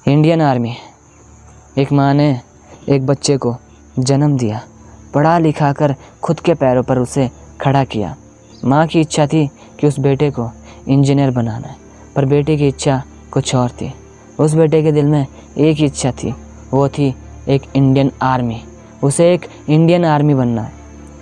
Indian army. एक माँ ने एक बच्चे को जन्म दिया, पढ़ा लिखा कर खुद के पैरों पर उसे खड़ा किया। माँ की इच्छा थी कि उस बेटे को इंजीनियर बनाना है, पर बेटे की इच्छा कुछ और थी। उस बेटे के दिल में एक ही इच्छा थी, वो थी एक इंडियन आर्मी। उसे एक इंडियन आर्मी बनना है।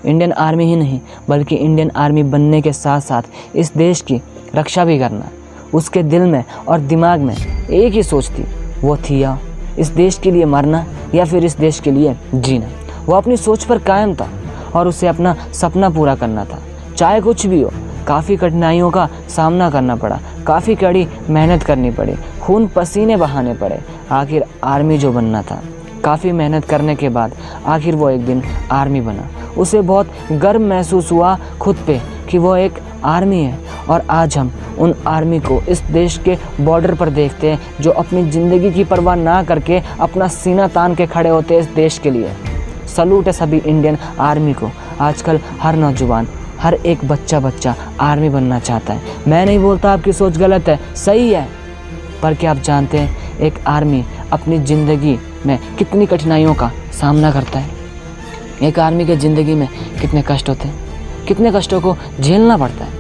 इंडियन आर्मी ही नहीं बल्कि इंडियन आर्मी बनने के साथ साथ इस देश की रक्षा भी करना है। उसके दिल में और दिमाग में एक ही सोच थी, वो थी या इस देश के लिए मरना या फिर इस देश के लिए जीना। वो अपनी सोच पर कायम था और उसे अपना सपना पूरा करना था, चाहे कुछ भी हो। काफ़ी कठिनाइयों का सामना करना पड़ा, काफ़ी कड़ी मेहनत करनी पड़ी, खून पसीने बहाने पड़े, आखिर आर्मी जो बनना था। काफ़ी मेहनत करने के बाद आखिर वो एक दिन आर्मी बना। उसे बहुत गर्व महसूस हुआ खुद पे कि वो एक आर्मी है। और आज हम उन आर्मी को इस देश के बॉर्डर पर देखते हैं जो अपनी ज़िंदगी की परवाह ना करके अपना सीना तान के खड़े होते हैं इस देश के लिए। सलूट है सभी इंडियन आर्मी को। आजकल हर नौजवान, हर एक बच्चा आर्मी बनना चाहता है। मैं नहीं बोलता आपकी सोच गलत है, सही है, पर क्या आप जानते हैं एक आर्मी अपनी ज़िंदगी में कितनी कठिनाइयों का सामना करता है? एक आर्मी के ज़िंदगी में कितने कष्ट होते हैं, कितने कष्टों को झेलना पड़ता है।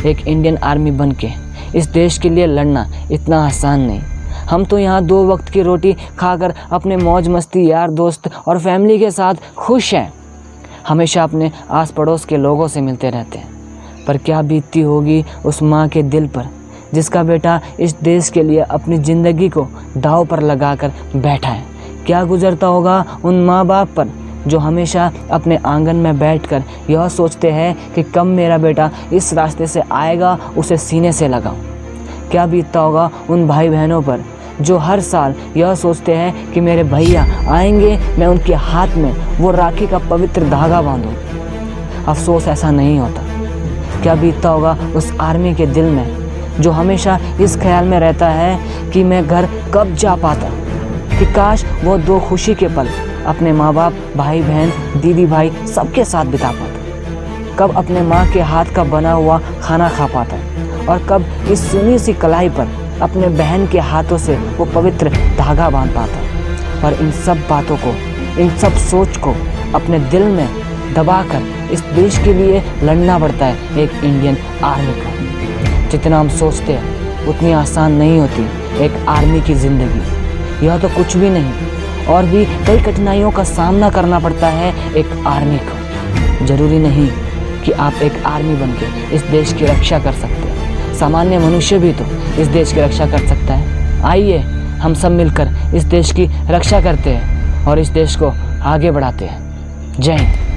एक इंडियन आर्मी बन के इस देश के लिए लड़ना इतना आसान नहीं। हम तो यहाँ 2 वक्त की रोटी खाकर अपने मौज मस्ती यार दोस्त और फैमिली के साथ खुश हैं, हमेशा अपने आस पड़ोस के लोगों से मिलते रहते हैं। पर क्या बीतती होगी उस माँ के दिल पर जिसका बेटा इस देश के लिए अपनी ज़िंदगी को दांव पर लगाकर बैठा है? क्या गुजरता होगा उन माँ बाप पर जो हमेशा अपने आंगन में बैठकर यह सोचते हैं कि कब मेरा बेटा इस रास्ते से आएगा, उसे सीने से लगाऊं? क्या बीतता होगा उन भाई बहनों पर जो हर साल यह सोचते हैं कि मेरे भैया आएंगे, मैं उनके हाथ में वो राखी का पवित्र धागा बांधूं? अफसोस ऐसा नहीं होता। क्या बीतता होगा उस आर्मी के दिल में जो हमेशा इस ख्याल में रहता है कि मैं घर कब जा पाता, कि काश वो 2 खुशी के पल अपने माँ बाप, भाई बहन, दीदी भाई सबके साथ बिता पाता, कब अपने माँ के हाथ का बना हुआ खाना खा पाता, और कब इस सुनी सी कलाई पर अपने बहन के हाथों से वो पवित्र धागा बांध पाता। और इन सब बातों को, इन सब सोच को अपने दिल में दबाकर इस देश के लिए लड़ना पड़ता है एक इंडियन आर्मी को। जितना हम सोचते हैं उतनी आसान नहीं होती एक आर्मी की ज़िंदगी। यह तो कुछ भी नहीं, और भी कई कठिनाइयों का सामना करना पड़ता है एक आर्मी को। ज़रूरी नहीं कि आप एक आर्मी बनके इस देश की रक्षा कर सकते हैं, सामान्य मनुष्य भी तो इस देश की रक्षा कर सकता है। आइए हम सब मिलकर इस देश की रक्षा करते हैं और इस देश को आगे बढ़ाते हैं। जय हिंद।